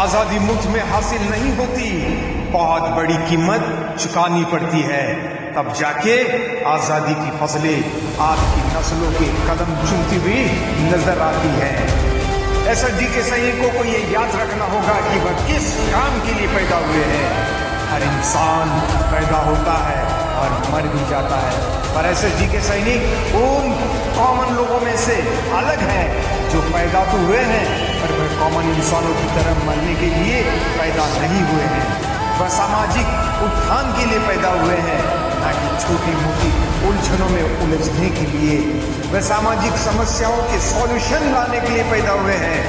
आजादी मुफ्त में हासिल नहीं होती, बहुत बड़ी कीमत चुकानी पड़ती है, तब जाके आजादी की फसलें आपकी नस्लों के कदम चूमती हुई नजर आती है। एसएसजी के सैनिकों को ये याद रखना होगा कि वह किस काम के लिए पैदा हुए हैं। हर इंसान पैदा होता है और मर भी जाता है, पर एसएसजी के सैनिक उन कॉमन लोगों में से अलग हैं जो पैदा तो हुए हैं पर वह कॉमन इंसानों की तरह मरने के लिए पैदा नहीं हुए हैं। वह सामाजिक उत्थान के लिए पैदा हुए हैं, ना कि छोटी मोटी उलझनों में उलझने के लिए। वह सामाजिक समस्याओं के सॉल्यूशन लाने के लिए पैदा हुए हैं,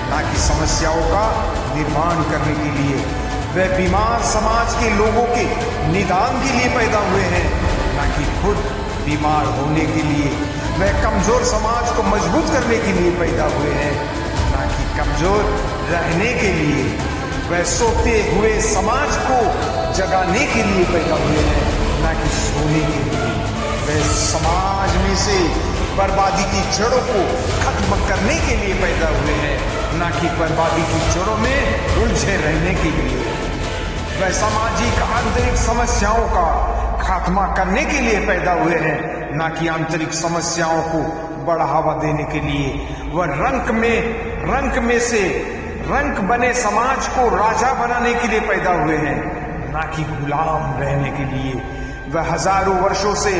ना कि समस्याओं का निर्माण करने के लिए। वह बीमार समाज के लोगों के निदान के लिए पैदा हुए हैं, ना कि खुद बीमार होने के लिए। वह कमजोर समाज को मजबूत करने के लिए पैदा हुए हैं, ना कि कमजोर रहने के लिए। वह सोते हुए समाज को जगाने के लिए पैदा हुए हैं, ना कि सोने के लिए। वह समाज में से बर्बादी की जड़ों को खत्म करने के लिए पैदा हुए हैं, ना कि बर्बादी की जड़ों में उलझे रहने के लिए। वह सामाजिक आंतरिक समस्याओं का खात्मा करने के लिए पैदा हुए हैं, ना कि आंतरिक समस्याओं को बढ़ावा देने के लिए। वह रंक में से रंक बने समाज को राजा बनाने के लिए पैदा हुए हैं, ना कि गुलाम रहने के लिए। वह हजारों वर्षों से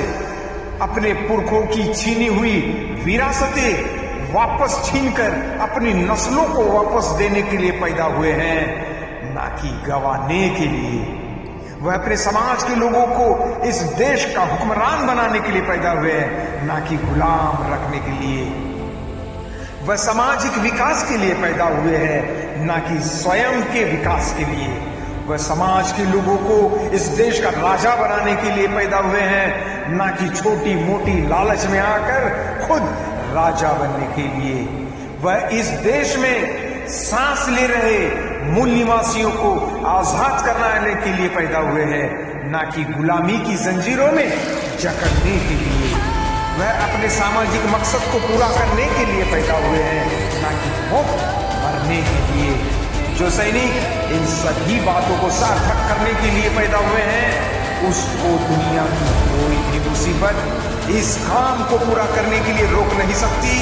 अपने पुरखों की छीनी हुई विरासतें वापस छीनकर अपनी नस्लों को वापस देने के लिए पैदा हुए हैं, ना कि गंवाने के लिए। वह अपने समाज के लोगों को इस देश का हुक्मरान बनाने के लिए पैदा हुए हैं, ना कि गुलाम रखने के लिए। वह सामाजिक विकास के लिए पैदा हुए हैं, ना कि स्वयं के विकास के लिए। वह समाज के लोगों को इस देश का राजा बनाने के लिए पैदा हुए हैं, ना कि छोटी मोटी लालच में आकर खुद राजा बनने के लिए। वह इस देश में सांस ले रहे मूल निवासियों को आजाद कराने के लिए पैदा हुए हैं, ना कि गुलामी की जंजीरों में जकड़ने के लिए। वह अपने सामाजिक मकसद को पूरा करने के लिए पैदा हुए हैं, ना कि मुफ्त मरने के लिए। जो सैनिक इन सभी बातों को सार्थक करने के लिए पैदा हुए हैं, उसको दुनिया की कोई भी मुसीबत इस काम को पूरा करने के लिए रोक नहीं सकती,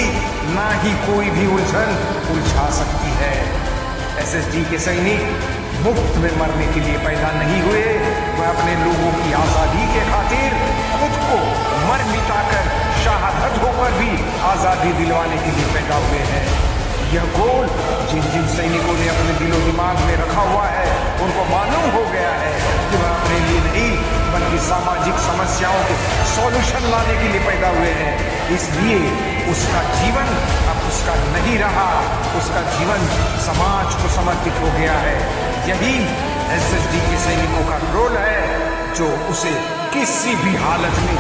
ना ही कोई भी उलझन उलझा सकती है। एसएसजी के सैनिक मुफ्त में मरने के लिए पैदा नहीं हुए, वह अपने लोगों की आजादी के खातिर खुद को मर मिटाकर शहादत होकर भी आजादी दिलवाने के लिए पैदा हुए हैं। यह गोल जिन जिन सैनिकों ने अपने दिलो दिमाग में रखा हुआ है, उनको मालूम हो गया है कि वह अपने लिए नहीं बल्कि सामाजिक समस्याओं के सॉल्यूशन लाने के लिए पैदा हुए हैं। इसलिए उसका जीवन अब उसका नहीं रहा, उसका जीवन समाज को समर्पित हो गया है। यही एसएसजी के सैनिकों का रोल है, जो उसे किसी भी हालत में